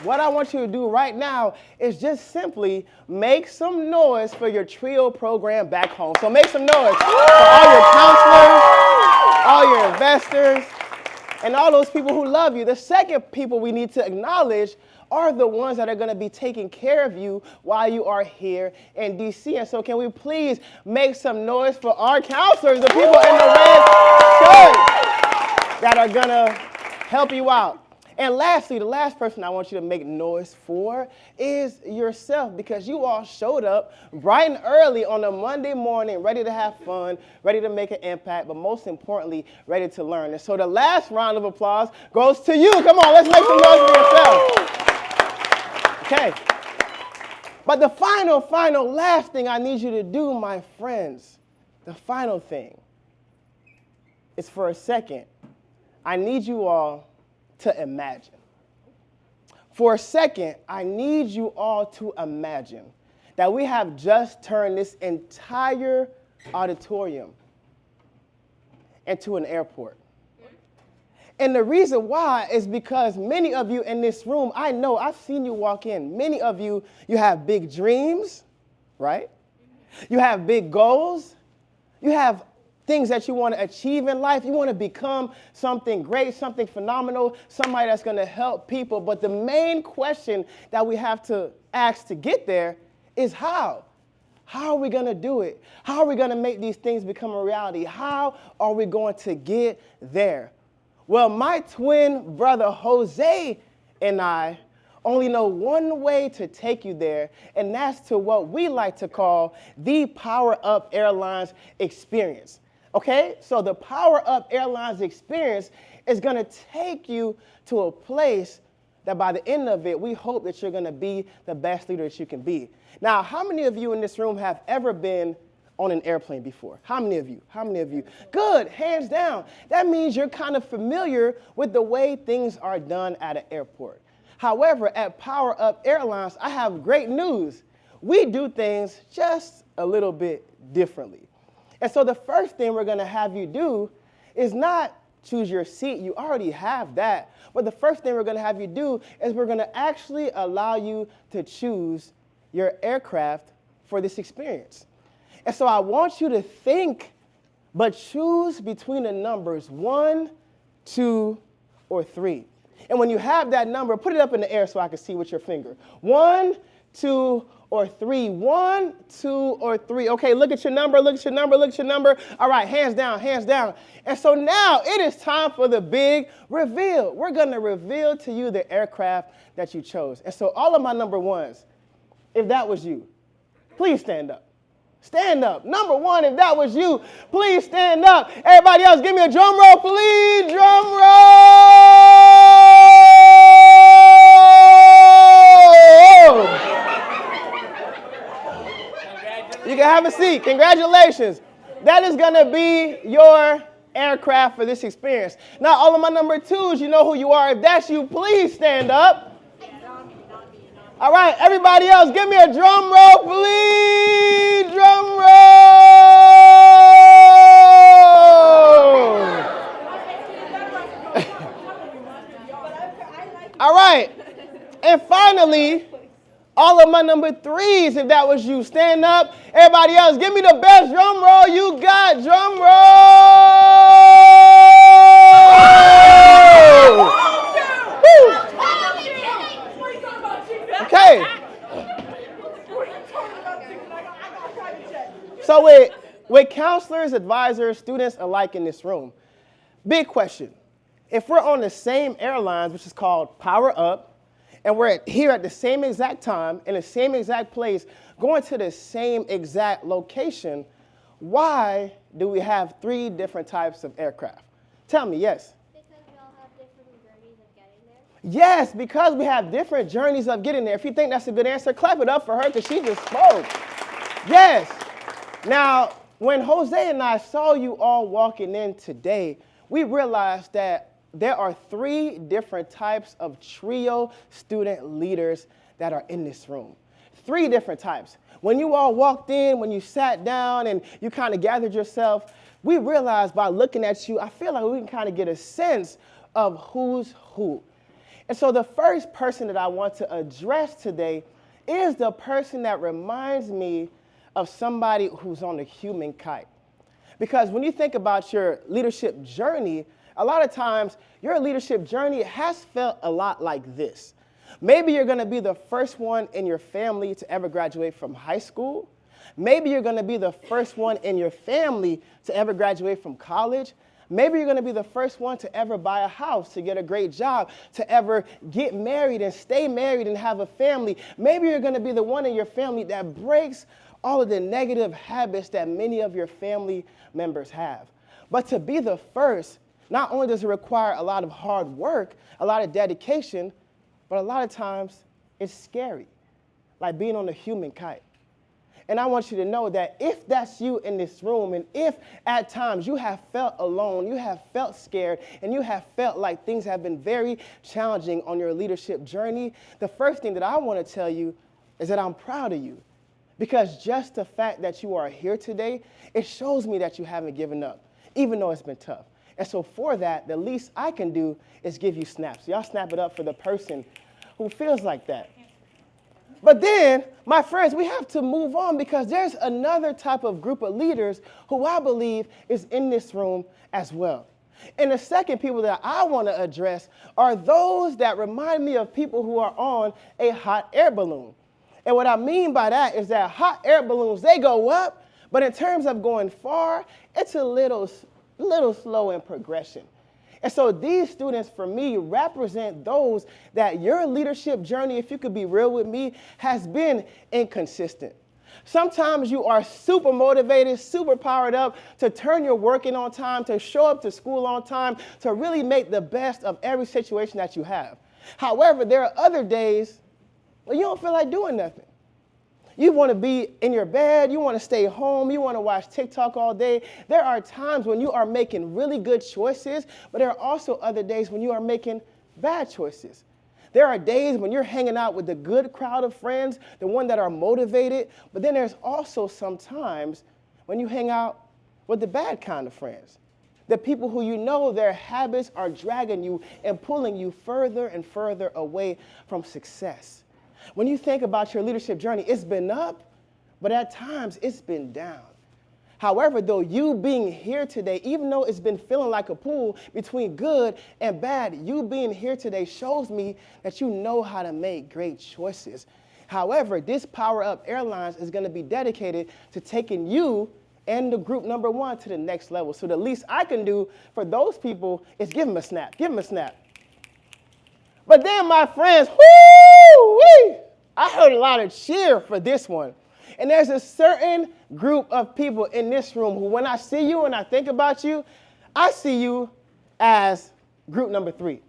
what I want you to do right now is just simply make some noise for your TRIO program back home. So make some noise for all your counselors, all your investors, and all those people who love you. The second people we need to acknowledge are the ones that are going to be taking care of you while you are here in D.C. And so can we please make some noise for our counselors, the people in the red shirts that are going to help you out. And lastly, the last person I want you to make noise for is yourself, because you all showed up bright and early on a Monday morning, ready to have fun, ready to make an impact, but most importantly, ready to learn. And so the last round of applause goes to you. Come on, let's make some noise for yourself. Okay. But the final, last thing I need you to do, my friends, the final thing is for a second, I need you all to imagine. For a second, I need you all to imagine that we have just turned this entire auditorium into an airport. And the reason why is because many of you in this room, I know, I've seen you walk in. Many of you, you have big dreams, right? You have big goals. You have things that you want to achieve in life. You want to become something great, something phenomenal, somebody that's going to help people. But the main question that we have to ask to get there is how? How are we going to do it? How are we going to make these things become a reality? How are we going to get there? Well, my twin brother Jose and I only know one way to take you there, and that's to what we like to call the Power Up Airlines experience. Okay, so the Power Up Airlines experience is going to take you to a place that by the end of it, we hope that you're going to be the best leader that you can be. Now, how many of you in this room have ever been on an airplane before? How many of you? How many of you? Good, hands down. That means you're kind of familiar with the way things are done at an airport. However, at Power Up Airlines, I have great news. We do things just a little bit differently. And so the first thing we're going to have you do is not choose your seat. You already have that. But the first thing we're going to have you do is we're going to actually allow you to choose your aircraft for this experience. And so I want you to think, but choose between the numbers 1, 2, or 3. And when you have that number, put it up in the air so I can see with your finger. 1, 2, or 3. 1, 2, or 3. Okay, look at your number, look at your number, look at your number. All right, hands down, hands down. And so now it is time for the big reveal. We're going to reveal to you the aircraft that you chose. And so all of my number ones, if that was you, please stand up. Stand up. Number 1, if that was you, please stand up. Everybody else, give me a drum roll, please. Drum roll. You can have a seat. Congratulations. That is going to be your aircraft for this experience. Now, all of my number 2s, you know who you are. If that's you, please stand up. All right, everybody else, give me a drum roll, please. Drum roll. All right, and finally, all of my number 3s, if that was you, stand up. Everybody else, give me the best drum roll you got. Drum roll. Okay. So with counselors, advisors, students alike in this room, big question. If we're on the same airlines, which is called Power Up, and we're here at the same exact time, in the same exact place, going to the same exact location, why do we have 3 different types of aircraft? Tell me, yes. Yes, because we have different journeys of getting there. If you think that's a good answer, clap it up for her because she just spoke. Yes. Now, when Jose and I saw you all walking in today, we realized that there are 3 different types of TRIO student leaders that are in this room. 3 different types. When you all walked in, when you sat down and you kind of gathered yourself, we realized by looking at you, I feel like we can kind of get a sense of who's who. And so the first person that I want to address today is the person that reminds me of somebody who's on the human kite. Because when you think about your leadership journey, a lot of times your leadership journey has felt a lot like this. Maybe you're going to be the first one in your family to ever graduate from high school. Maybe you're going to be the first one in your family to ever graduate from college. Maybe you're going to be the first one to ever buy a house, to get a great job, to ever get married and stay married and have a family. Maybe you're going to be the one in your family that breaks all of the negative habits that many of your family members have. But to be the first, not only does it require a lot of hard work, a lot of dedication, but a lot of times it's scary, like being on a human kite. And I want you to know that if that's you in this room, and if at times you have felt alone, you have felt scared, and you have felt like things have been very challenging on your leadership journey, the first thing that I want to tell you is that I'm proud of you. Because just the fact that you are here today, it shows me that you haven't given up, even though it's been tough. And so for that, the least I can do is give you snaps. Y'all snap it up for the person who feels like that. But then, my friends, we have to move on because there's another type of group of leaders who I believe is in this room as well. And the second people that I want to address are those that remind me of people who are on a hot air balloon. And what I mean by that is that hot air balloons, they go up, but in terms of going far, it's a little slow in progression. And so these students, for me, represent those that your leadership journey, if you could be real with me, has been inconsistent. Sometimes you are super motivated, super powered up to turn your work in on time, to show up to school on time, to really make the best of every situation that you have. However, there are other days where you don't feel like doing nothing. You want to be in your bed, you want to stay home, you want to watch TikTok all day. There are times when you are making really good choices, but there are also other days when you are making bad choices. There are days when you're hanging out with the good crowd of friends, the one that are motivated, but then there's also some times when you hang out with the bad kind of friends. The people who you know their habits are dragging you and pulling you further and further away from success. When you think about your leadership journey, it's been up, but at times it's been down. However, though, you being here today, even though it's been feeling like a pool between good and bad, you being here today shows me that you know how to make great choices. However, this Power Up Airlines is going to be dedicated to taking you and the group number one to the next level. So the least I can do for those people is give them a snap. Give them a snap. But then, my friends, whoo-wee, I heard a lot of cheer for this one. And there's a certain group of people in this room who, when I see you and I think about you, I see you as group number 3.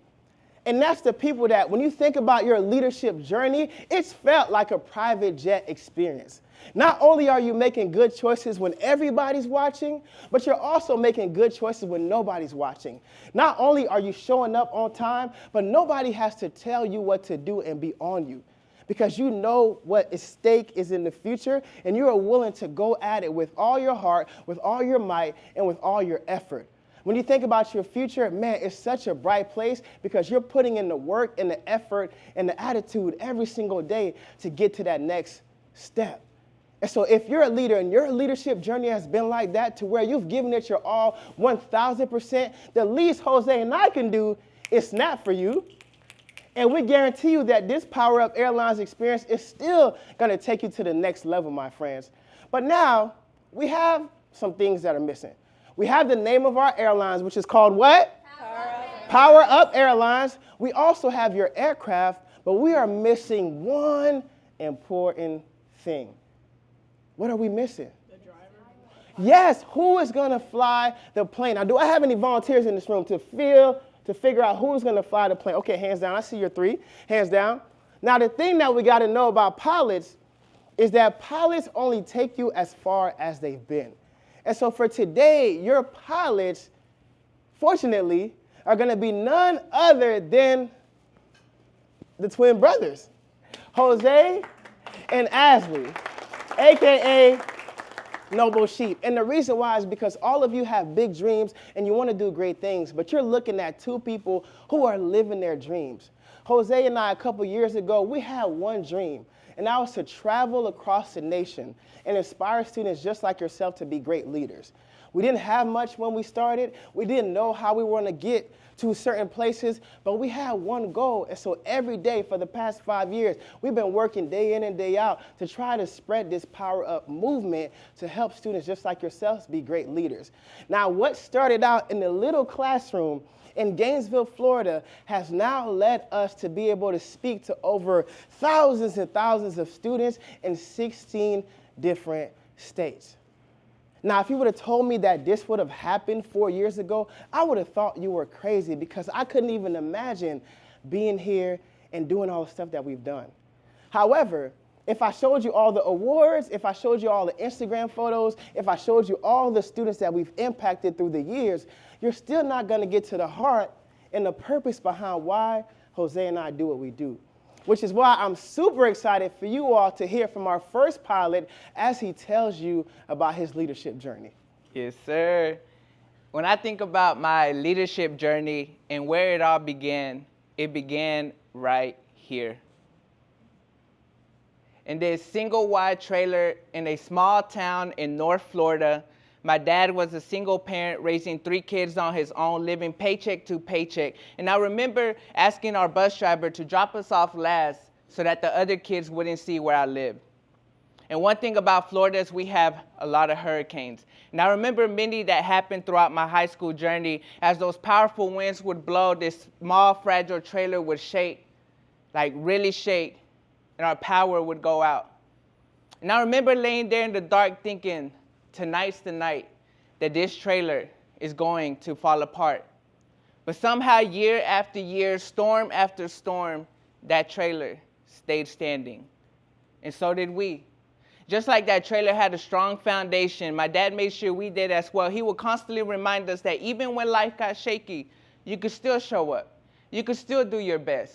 And that's the people that, when you think about your leadership journey, it's felt like a private jet experience. Not only are you making good choices when everybody's watching, but you're also making good choices when nobody's watching. Not only are you showing up on time, but nobody has to tell you what to do and be on you. Because you know what at stake is in the future, and you are willing to go at it with all your heart, with all your might, and with all your effort. When you think about your future, man, it's such a bright place because you're putting in the work and the effort and the attitude every single day to get to that next step. And so if you're a leader and your leadership journey has been like that to where you've given it your all 1,000%, the least Jose and I can do is snap for you. And we guarantee you that this Power Up Airlines experience is still going to take you to the next level, my friends. But now we have some things that are missing. We have the name of our airlines, which is called what? Power Up Airlines. We also have your aircraft, but we are missing one important thing. What are we missing? The driver. Yes, who is going to fly the plane? Now, do I have any volunteers in this room to figure out who's going to fly the plane? Okay, hands down. I see your 3. Hands down. Now, the thing that we got to know about pilots is that pilots only take you as far as they've been. And so for today, your pilots, fortunately, are going to be none other than the twin brothers, Jose and Asley, a.k.a. Noble Sheep. And the reason why is because all of you have big dreams and you want to do great things, but you're looking at 2 people who are living their dreams. Jose and I, a couple years ago, we had one dream, and that was to travel across the nation and inspire students just like yourself to be great leaders. We didn't have much when we started. We didn't know how we were going to get to certain places, but we had one goal. And so every day for the past 5 years, we've been working day in and day out to try to spread this Power Up movement to help students just like yourselves be great leaders. Now, what started out in the little classroom in Gainesville, Florida, has now led us to be able to speak to over thousands and thousands of students in 16 different states. Now, if you would have told me that this would have happened 4 years ago, I would have thought you were crazy because I couldn't even imagine being here and doing all the stuff that we've done. However, if I showed you all the awards, if I showed you all the Instagram photos, if I showed you all the students that we've impacted through the years, you're still not going to get to the heart and the purpose behind why Jose and I do what we do. Which is why I'm super excited for you all to hear from our first pilot as he tells you about his leadership journey. Yes, sir. When I think about my leadership journey and where it all began, it began right here. In this single wide trailer in a small town in North Florida, my dad was a single parent raising 3 kids on his own, living paycheck to paycheck. And I remember asking our bus driver to drop us off last so that the other kids wouldn't see where I lived. And one thing about Florida is we have a lot of hurricanes. And I remember many that happened throughout my high school journey. As those powerful winds would blow, this small, fragile trailer would shake, like really shake, and our power would go out. And I remember laying there in the dark thinking, tonight's the night that this trailer is going to fall apart. But somehow, year after year, storm after storm, that trailer stayed standing. And so did we. Just like that trailer had a strong foundation, my dad made sure we did as well. He would constantly remind us that even when life got shaky, you could still show up. You could still do your best.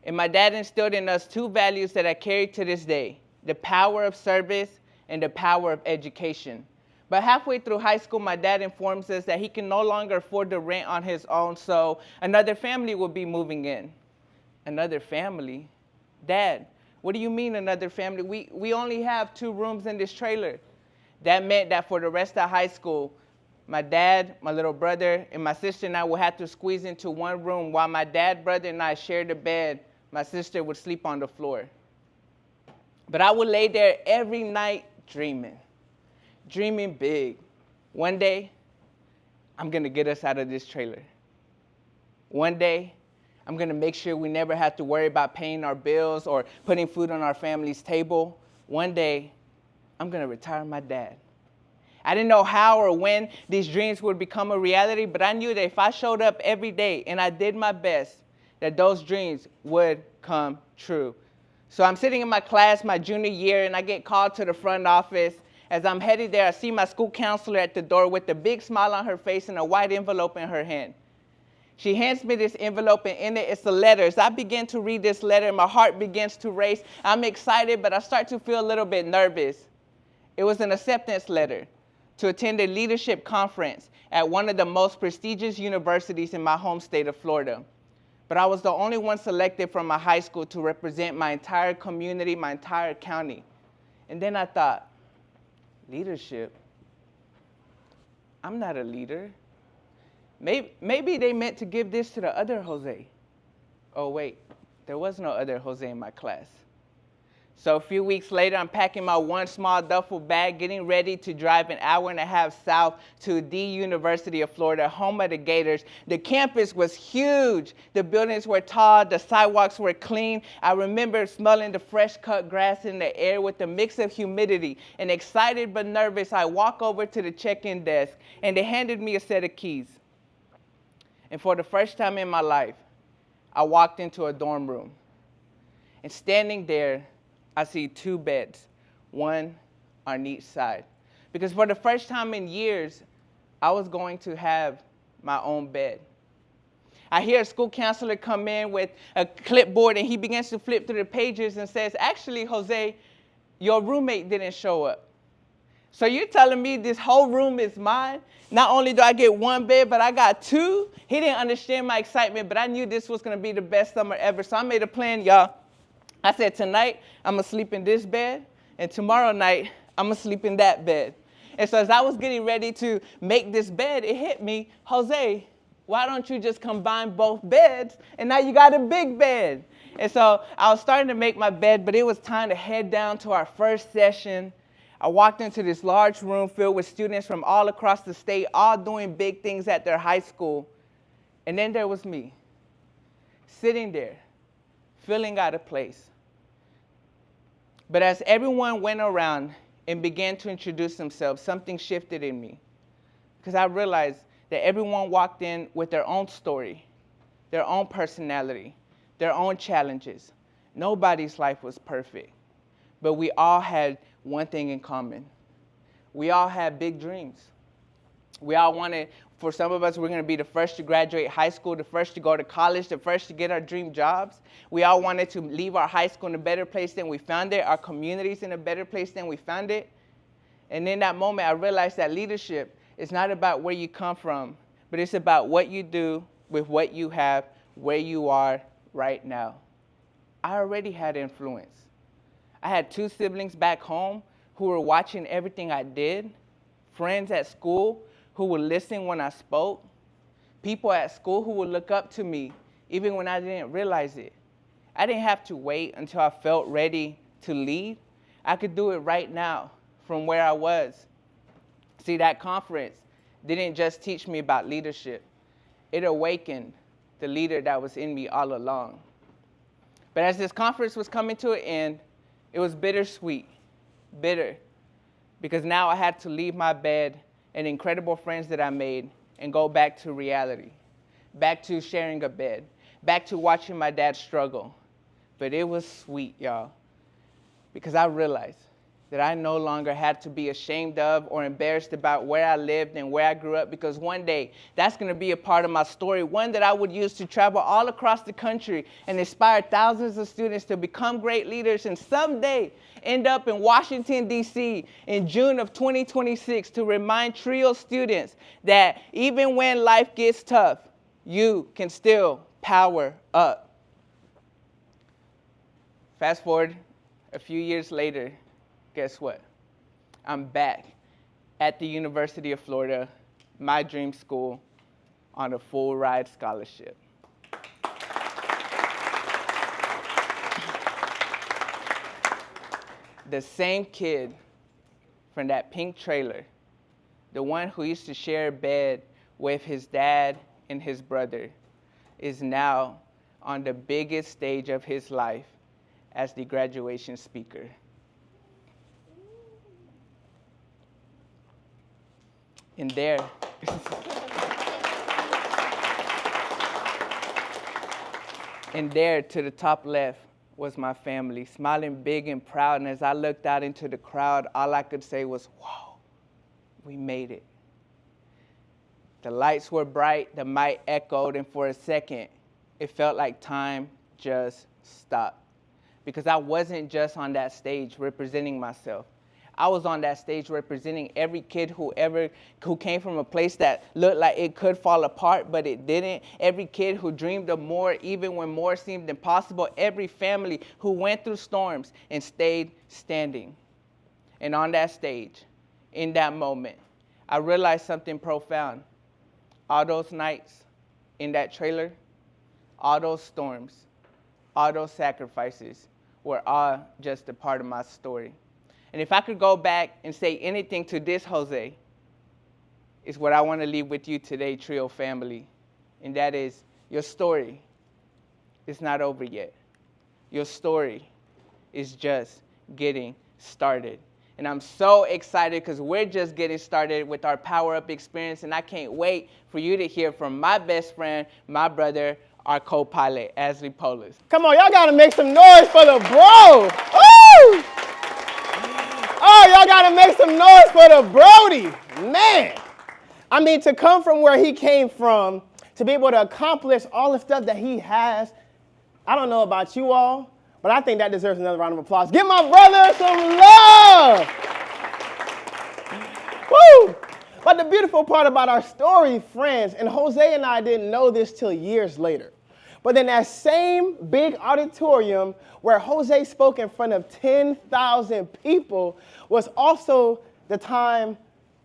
And my dad instilled in us 2 values that I carry to this day: the power of service and the power of education. But halfway through high school, my dad informs us that he can no longer afford the rent on his own, so another family will be moving in. Another family? Dad, what do you mean another family? We only have 2 rooms in this trailer. That meant that for the rest of high school, my dad, my little brother, and my sister and I would have to squeeze into one room while my dad, brother, and I shared a bed. My sister would sleep on the floor. But I would lay there every night dreaming big. One day, I'm going to get us out of this trailer. One day, I'm going to make sure we never have to worry about paying our bills or putting food on our family's table. One day, I'm going to retire my dad. I didn't know how or when these dreams would become a reality, but I knew that if I showed up every day and I did my best, that those dreams would come true. So I'm sitting in my class my junior year, and I get called to the front office. As I'm headed there, I see my school counselor at the door with a big smile on her face and a white envelope in her hand. She hands me this envelope, and in it, it's a letter. As I begin to read this letter, my heart begins to race. I'm excited, but I start to feel a little bit nervous. It was an acceptance letter to attend a leadership conference at one of the most prestigious universities in my home state of Florida. But I was the only one selected from my high school to represent my entire community, my entire county. And then I thought, leadership? I'm not a leader. Maybe they meant to give this to the other Jose. Oh wait, there was no other Jose in my class. So a few weeks later, I'm packing my one small duffel bag, getting ready to drive an hour and a half south to the University of Florida, home of the Gators. The campus was huge. The buildings were tall. The sidewalks were clean. I remember smelling the fresh cut grass in the air with a mix of humidity. And excited but nervous, I walk over to the check-in desk, and they handed me a set of keys. And for the first time in my life, I walked into a dorm room. And standing there, I see 2 beds, one on each side. Because for the first time in years, I was going to have my own bed. I hear a school counselor come in with a clipboard, and he begins to flip through the pages and says, actually, Jose, your roommate didn't show up. So you're telling me this whole room is mine? Not only do I get one bed, but I got two? He didn't understand my excitement, but I knew this was going to be the best summer ever. So I made a plan, y'all. I said, tonight, I'm going to sleep in this bed, and tomorrow night, I'm going to sleep in that bed. And so as I was getting ready to make this bed, it hit me, Jose, why don't you just combine both beds, and now you got a big bed? And so I was starting to make my bed, but it was time to head down to our first session. I walked into this large room filled with students from all across the state, all doing big things at their high school. And then there was me, sitting there, feeling out of place. But as everyone went around and began to introduce themselves, something shifted in me. Because I realized that everyone walked in with their own story, their own personality, their own challenges. Nobody's life was perfect, but we all had one thing in common. We all had big dreams. We all wanted, for some of us, we're going to be the first to graduate high school, the first to go to college, the first to get our dream jobs. We all wanted to leave our high school in a better place than we found it, our communities in a better place than we found it. And in that moment, I realized that leadership is not about where you come from, but it's about what you do with what you have, where you are right now. I already had influence. I had 2 siblings back home who were watching everything I did, friends at school who would listen when I spoke, people at school who would look up to me even when I didn't realize it. I didn't have to wait until I felt ready to lead. I could do it right now from where I was. See, that conference didn't just teach me about leadership. It awakened the leader that was in me all along. But as this conference was coming to an end, it was bittersweet, bitter, because now I had to leave my bed and incredible friends that I made and go back to reality, back to sharing a bed, back to watching my dad struggle. But it was sweet, y'all, because I realized that I no longer had to be ashamed of or embarrassed about where I lived and where I grew up, because one day that's going to be a part of my story, one that I would use to travel all across the country and inspire thousands of students to become great leaders and someday end up in Washington, D.C. in June of 2026 to remind TRIO students that even when life gets tough, you can still power up. Fast forward a few years later, guess what? I'm back at the University of Florida, my dream school, on a full ride scholarship. The same kid from that pink trailer, the one who used to share a bed with his dad and his brother, is now on the biggest stage of his life as the graduation speaker. And there, to the top left was my family, smiling big and proud. And as I looked out into the crowd, all I could say was, whoa, we made it. The lights were bright, the mic echoed, and for a second, it felt like time just stopped. Because I wasn't just on that stage representing myself. I was on that stage representing every kid who came from a place that looked like it could fall apart, but it didn't. Every kid who dreamed of more, even when more seemed impossible. Every family who went through storms and stayed standing. And on that stage, in that moment, I realized something profound. All those nights in that trailer, all those storms, all those sacrifices were all just a part of my story. And if I could go back and say anything to this Jose, it's what I want to leave with you today, TRIO family. And that is, your story is not over yet. Your story is just getting started. And I'm so excited because we're just getting started with our Power Up experience. And I can't wait for you to hear from my best friend, my brother, our co-pilot, Asley Pollas. Come on, y'all got to make some noise for the bro. Woo! Oh, y'all got to make some noise for the Brody. Man. I mean, to come from where he came from, to be able to accomplish all the stuff that he has, I don't know about you all, but I think that deserves another round of applause. Give my brother some love. Woo! But the beautiful part about our story, friends, and Jose and I didn't know this till years later, but in that same big auditorium where Jose spoke in front of 10,000 people was also the time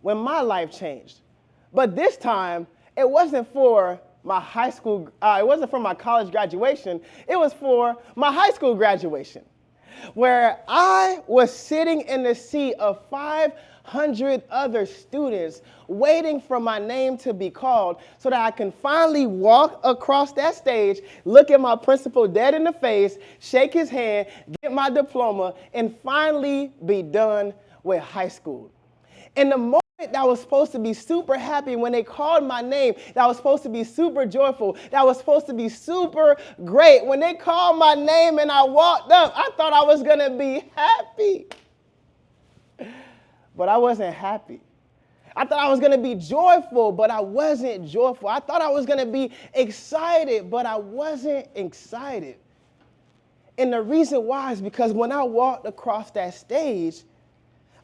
when my life changed. But this time, it wasn't for my high school, it wasn't for my college graduation, it was for my high school graduation, where I was sitting in the seat of 500 other students waiting for my name to be called so that I can finally walk across that stage, look at my principal dead in the face, shake his hand, get my diploma, and finally be done with high school. In the moment that was supposed to be super happy when they called my name, that was supposed to be super joyful, that was supposed to be super great, when they called my name and I walked up, I thought I was going to be happy. But I wasn't happy. I thought I was going to be joyful, but I wasn't joyful. I thought I was going to be excited, but I wasn't excited. And the reason why is because when I walked across that stage,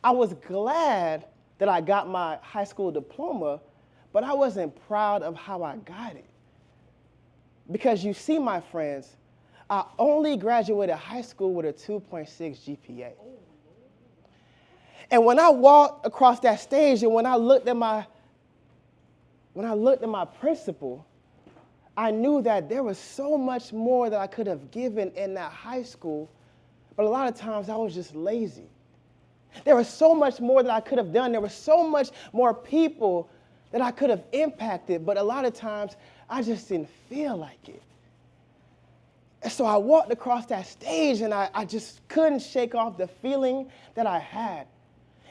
I was glad that I got my high school diploma, but I wasn't proud of how I got it. Because you see, my friends, I only graduated high school with a 2.6 GPA. And when I walked across that stage and when I looked at my principal, I knew that there was so much more that I could have given in that high school, but a lot of times I was just lazy. There was so much more that I could have done. There was so much more people that I could have impacted, but a lot of times I just didn't feel like it. And so I walked across that stage and I just couldn't shake off the feeling that I had.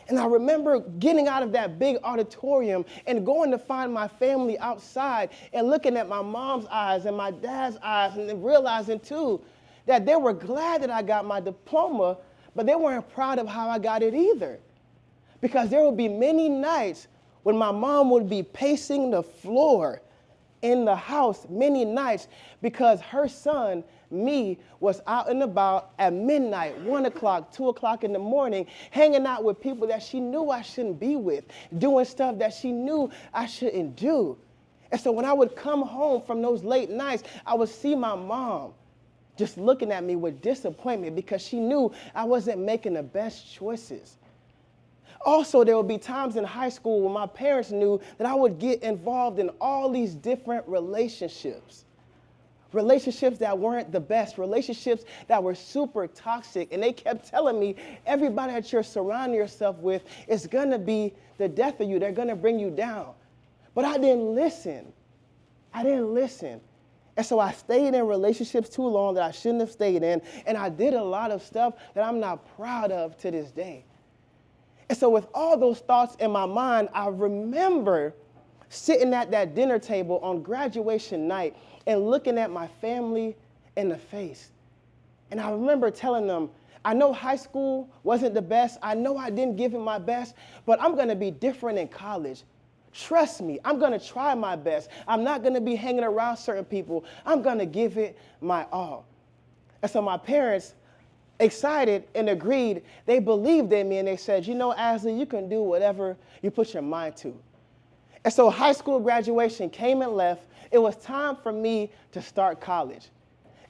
And I remember getting out of that big auditorium and going to find my family outside and looking at my mom's eyes and my dad's eyes and then realizing too that they were glad that I got my diploma, but they weren't proud of how I got it either. Because there would be many nights when my mom would be pacing the floor in the house, many nights, because her son, me, was out and about at midnight, 1 o'clock, 2 o'clock in the morning, hanging out with people that she knew I shouldn't be with, doing stuff that she knew I shouldn't do. And so when I would come home from those late nights, I would see my mom just looking at me with disappointment because she knew I wasn't making the best choices. Also, there would be times in high school when my parents knew that I would get involved in all these different relationships. Relationships that weren't the best, relationships that were super toxic. And they kept telling me, everybody that you're surrounding yourself with is going to be the death of you. They're going to bring you down. But I didn't listen. And so I stayed in relationships too long that I shouldn't have stayed in, and I did a lot of stuff that I'm not proud of to this day. And so with all those thoughts in my mind, I remember sitting at that dinner table on graduation night and looking at my family in the face. And I remember telling them, I know high school wasn't the best. I know I didn't give it my best, but I'm going to be different in college. Trust me, I'm going to try my best. I'm not going to be hanging around certain people. I'm going to give it my all. And so my parents, excited and agreed, they believed in me and they said, you know, Asley, you can do whatever you put your mind to. And so high school graduation came and left. It was time for me to start college.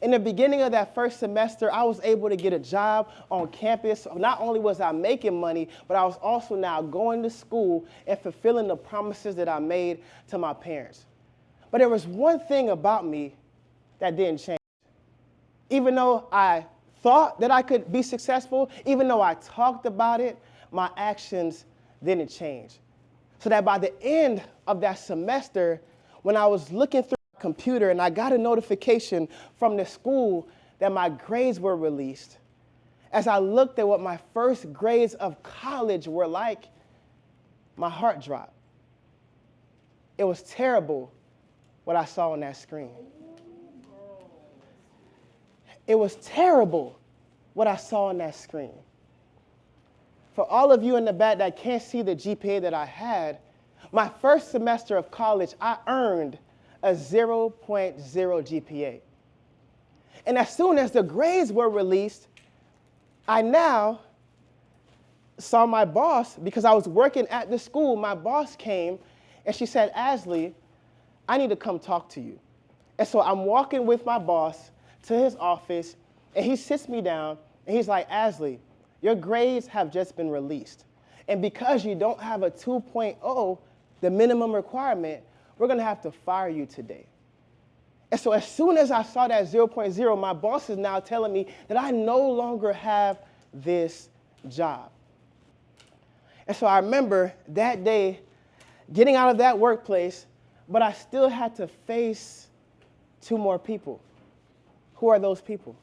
In the beginning of that first semester, I was able to get a job on campus. Not only was I making money, but I was also now going to school and fulfilling the promises that I made to my parents. But there was one thing about me that didn't change. Even though I thought that I could be successful, even though I talked about it, my actions didn't change. So that by the end of that semester, when I was looking through my computer and I got a notification from the school that my grades were released, as I looked at what my first grades of college were like, my heart dropped. It was terrible what I saw on that screen. It was terrible what I saw on that screen. For all of you in the back that can't see the GPA that I had, my first semester of college, I earned a 0.0 GPA. And as soon as the grades were released, I now saw my boss, because I was working at the school, my boss came and she said, Asley, I need to come talk to you. And so I'm walking with my boss to his office, and he sits me down, and he's like, Asley, your grades have just been released. And because you don't have a 2.0, the minimum requirement, we're gonna have to fire you today. And so as soon as I saw that 0.0, my boss is now telling me that I no longer have this job. And so I remember that day getting out of that workplace, but I still had to face 2 more people. Who are those people?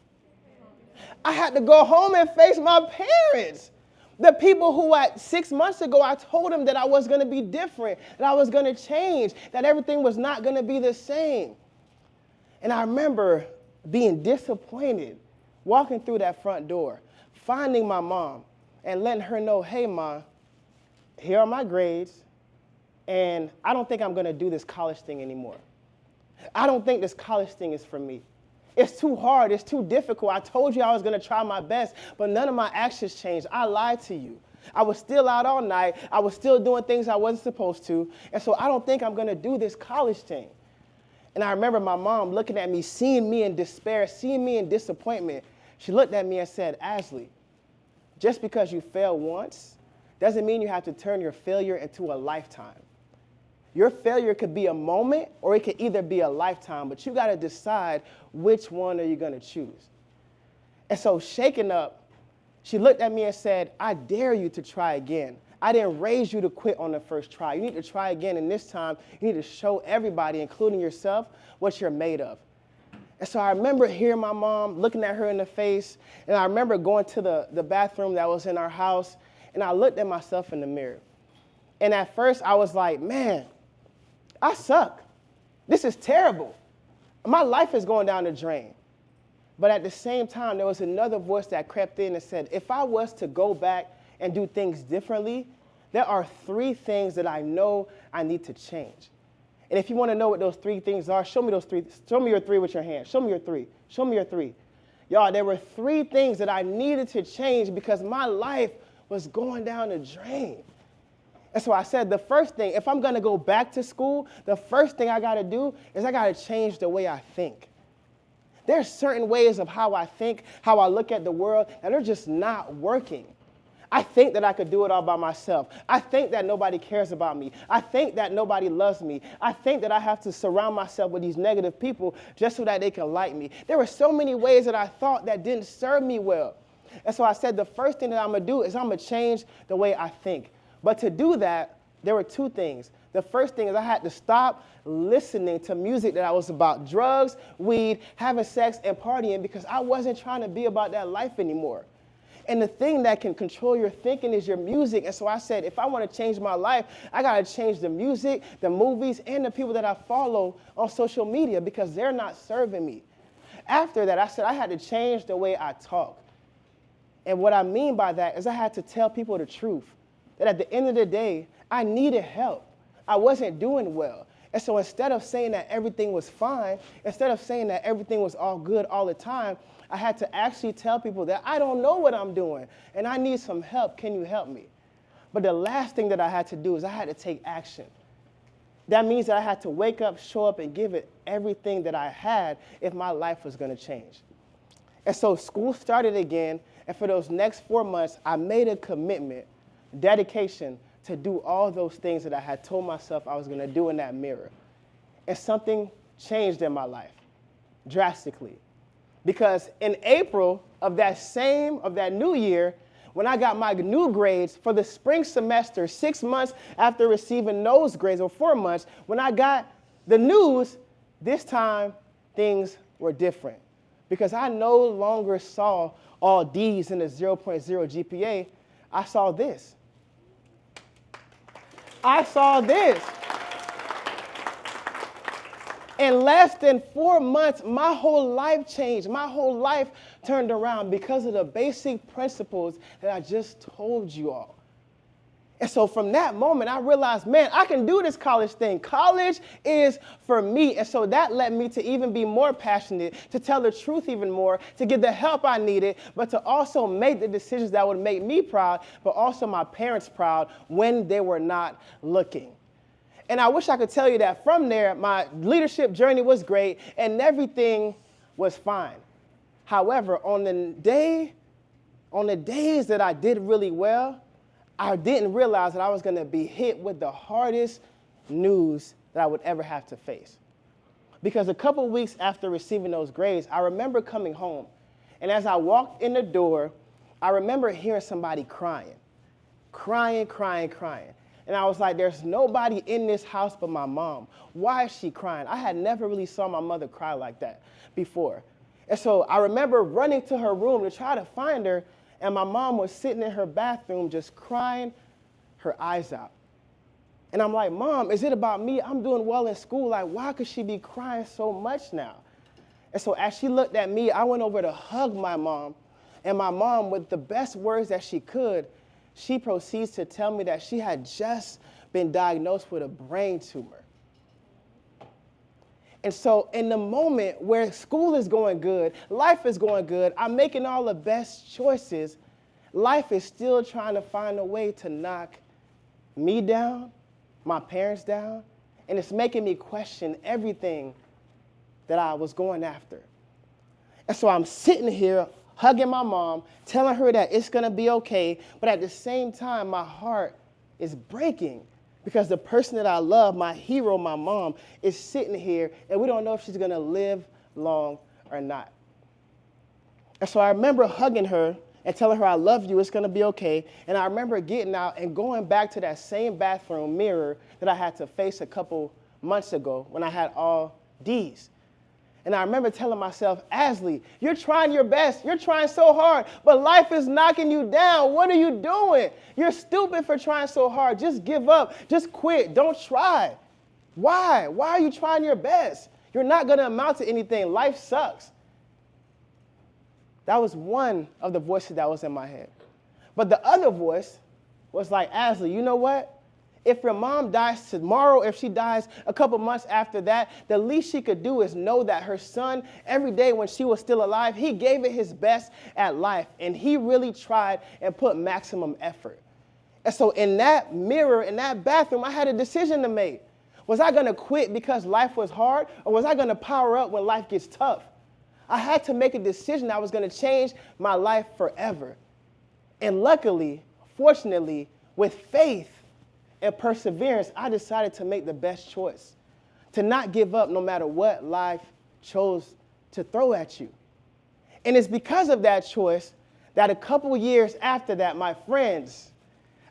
I had to go home and face my parents. The people who 6 months ago, I told them that I was going to be different, that I was going to change, that everything was not going to be the same. And I remember being disappointed, walking through that front door, finding my mom and letting her know, hey, Ma, here are my grades, and I don't think I'm going to do this college thing anymore. I don't think this college thing is for me. It's too hard. It's too difficult. I told you I was going to try my best, but none of my actions changed. I lied to you. I was still out all night. I was still doing things I wasn't supposed to, and so I don't think I'm going to do this college thing. And I remember my mom looking at me, seeing me in despair, seeing me in disappointment. She looked at me and said, Asley, just because you failed once doesn't mean you have to turn your failure into a lifetime. Your failure could be a moment, or it could either be a lifetime, but you got to decide which one are you going to choose. And so shaken up, she looked at me and said, I dare you to try again. I didn't raise you to quit on the first try. You need to try again, and this time you need to show everybody, including yourself, what you're made of. And so I remember hearing my mom, looking at her in the face, and I remember going to the bathroom that was in our house, and I looked at myself in the mirror. And at first I was like, man, I suck. This is terrible. My life is going down the drain. But at the same time, there was another voice that crept in and said, if I was to go back and do things differently, there are 3 things that I know I need to change. And if you want to know what those 3 things are, show me those 3. Show me your 3 with your hand. Show me your 3. Show me your 3. Y'all, there were 3 things that I needed to change because my life was going down the drain. And so I said, the first thing, if I'm going to go back to school, the first thing I got to do is I got to change the way I think. There's certain ways of how I think, how I look at the world, and they're just not working. I think that I could do it all by myself. I think that nobody cares about me. I think that nobody loves me. I think that I have to surround myself with these negative people just so that they can like me. There were so many ways that I thought that didn't serve me well. And so I said, the first thing that I'm going to do is I'm going to change the way I think. But to do that, there were 2 things. The first thing is I had to stop listening to music that was about drugs, weed, having sex, and partying because I wasn't trying to be about that life anymore. And the thing that can control your thinking is your music. And so I said, if I want to change my life, I got to change the music, the movies, and the people that I follow on social media because they're not serving me. After that, I said I had to change the way I talk. And what I mean by that is I had to tell people the truth. That at the end of the day, I needed help. I wasn't doing well. And so instead of saying that everything was fine, instead of saying that everything was all good all the time, I had to actually tell people that I don't know what I'm doing and I need some help. Can you help me? But the last thing that I had to do is I had to take action. That means that I had to wake up, show up, and give it everything that I had if my life was going to change. And so school started again, and for those next 4 months, I made a commitment, dedication, to do all those things that I had told myself I was going to do in that mirror. And something changed in my life, drastically. Because in April of that new year, when I got my new grades for the spring semester, 6 months after receiving those grades, or 4 months, when I got the news, this time things were different. Because I no longer saw all D's in a 0.0 GPA, I saw this. I saw this. In less than 4 months, my whole life changed. My whole life turned around because of the basic principles that I just told you all. And so from that moment, I realized, man, I can do this college thing. College is for me. And so that led me to even be more passionate, to tell the truth even more, to get the help I needed, but to also make the decisions that would make me proud, but also my parents proud when they were not looking. And I wish I could tell you that from there, my leadership journey was great and everything was fine. However, on the days that I did really well, I didn't realize that I was going to be hit with the hardest news that I would ever have to face. Because a couple weeks after receiving those grades, I remember coming home. And as I walked in the door, I remember hearing somebody crying. And I was like, there's nobody in this house but my mom. Why is she crying? I had never really saw my mother cry like that before. And so I remember running to her room to try to find her, and my mom was sitting in her bathroom just crying her eyes out. And I'm like, Mom, is it about me? I'm doing well in school. Like, why could she be crying so much now? And so as she looked at me, I went over to hug my mom. And my mom, with the best words that she could, she proceeds to tell me that she had just been diagnosed with a brain tumor. And so in the moment where school is going good, life is going good, I'm making all the best choices, life is still trying to find a way to knock me down, my parents down, and it's making me question everything that I was going after. And so I'm sitting here hugging my mom, telling her that it's going to be okay, but at the same time, my heart is breaking. Because the person that I love, my hero, my mom, is sitting here, and we don't know if she's going to live long or not. And so I remember hugging her and telling her, I love you, it's going to be okay. And I remember getting out and going back to that same bathroom mirror that I had to face a couple months ago when I had all D's. And I remember telling myself, Asley, you're trying your best. You're trying so hard, but life is knocking you down. What are you doing? You're stupid for trying so hard. Just give up. Just quit. Don't try. Why? Why are you trying your best? You're not going to amount to anything. Life sucks. That was one of the voices that was in my head. But the other voice was like, Asley, you know what? If your mom dies tomorrow, if she dies a couple months after that, the least she could do is know that her son, every day when she was still alive, he gave it his best at life. And he really tried and put maximum effort. And so in that mirror, in that bathroom, I had a decision to make. Was I going to quit because life was hard, or was I going to power up when life gets tough? I had to make a decision that was going to change my life forever. And luckily, fortunately, with faith and perseverance, I decided to make the best choice, to not give up no matter what life chose to throw at you. And it's because of that choice that a couple years after that, my friends,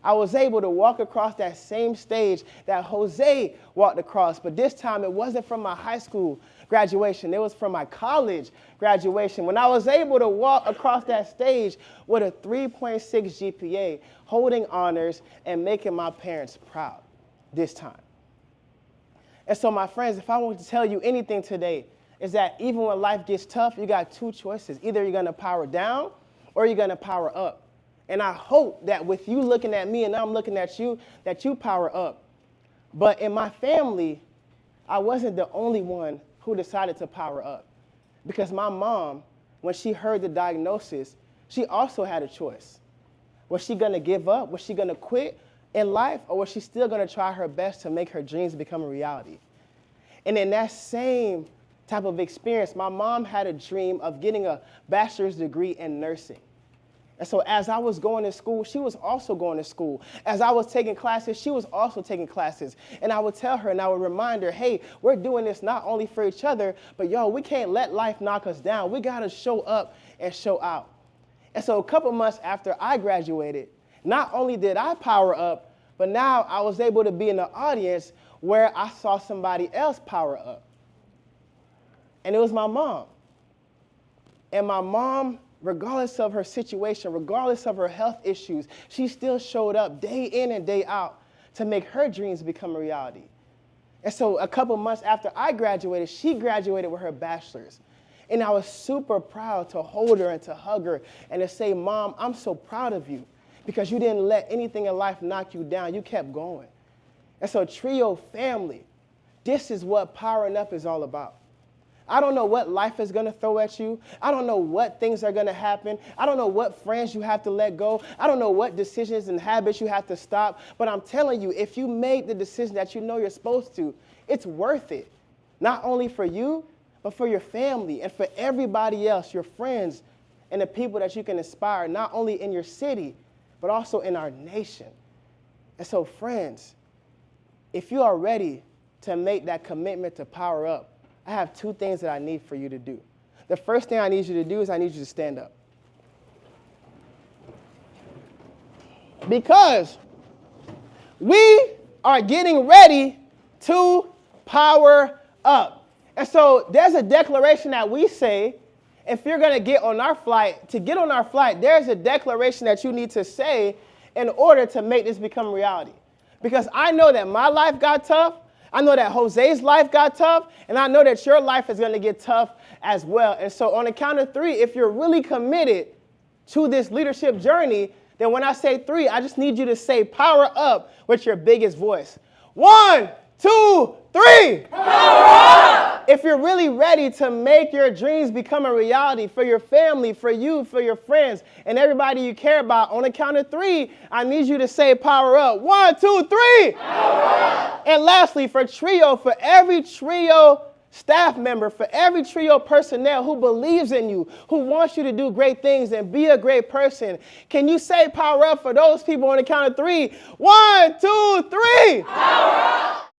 I was able to walk across that same stage that Jose walked across, but this time it wasn't from my high school graduation, it was from my college graduation, when I was able to walk across that stage with a 3.6 GPA, holding honors and making my parents proud this time. And so my friends, if I want to tell you anything today, is that even when life gets tough, you got two choices. Either you're going to power down or you're going to power up. And I hope that with you looking at me and I'm looking at you, that you power up. But in my family, I wasn't the only one who decided to power up. Because my mom, when she heard the diagnosis, she also had a choice. Was she going to give up? Was she going to quit in life? Or was she still going to try her best to make her dreams become a reality? And in that same type of experience, my mom had a dream of getting a bachelor's degree in nursing. And so as I was going to school, she was also going to school. As I was taking classes, she was also taking classes. And I would tell her and I would remind her, hey, we're doing this not only for each other, but we can't let life knock us down. We got to show up and show out. And so a couple months after I graduated, not only did I power up, but now I was able to be in the audience where I saw somebody else power up. And it was my mom. And my mom, regardless of her situation, regardless of her health issues, she still showed up day in and day out to make her dreams become a reality. And so a couple months after I graduated, she graduated with her bachelor's. And I was super proud to hold her and to hug her and to say, Mom, I'm so proud of you. because you didn't let anything in life knock you down. You kept going. And so Trio family, this is what powering up is all about. I don't know what life is going to throw at you. I don't know what things are going to happen. I don't know what friends you have to let go. I don't know what decisions and habits you have to stop. But I'm telling you, if you make the decision that you know you're supposed to, it's worth it. Not only for you, but for your family and for everybody else, your friends and the people that you can inspire, not only in your city, but also in our nation. And so, friends, if you are ready to make that commitment to power up, I have two things that I need for you to do. The first thing I need you to do is I need you to stand up. Because we are getting ready to power up. And so there's a declaration that we say, if you're going to get on our flight, there's a declaration that you need to say in order to make this become reality. Because I know that my life got tough. I know that Jose's life got tough, and I know that your life is going to get tough as well. And so on the count of three, if you're really committed to this leadership journey, then when I say three, I just need you to say power up with your biggest voice. 1, 2, 3. Power up! If you're really ready to make your dreams become a reality for your family, for you, for your friends, and everybody you care about, on the count of three, I need you to say power up. 1, 2, 3. Power up! And lastly, for Trio, for every Trio staff member, for every Trio personnel who believes in you, who wants you to do great things and be a great person, can you say power up for those people on the count of three? 1, 2, 3. Power up!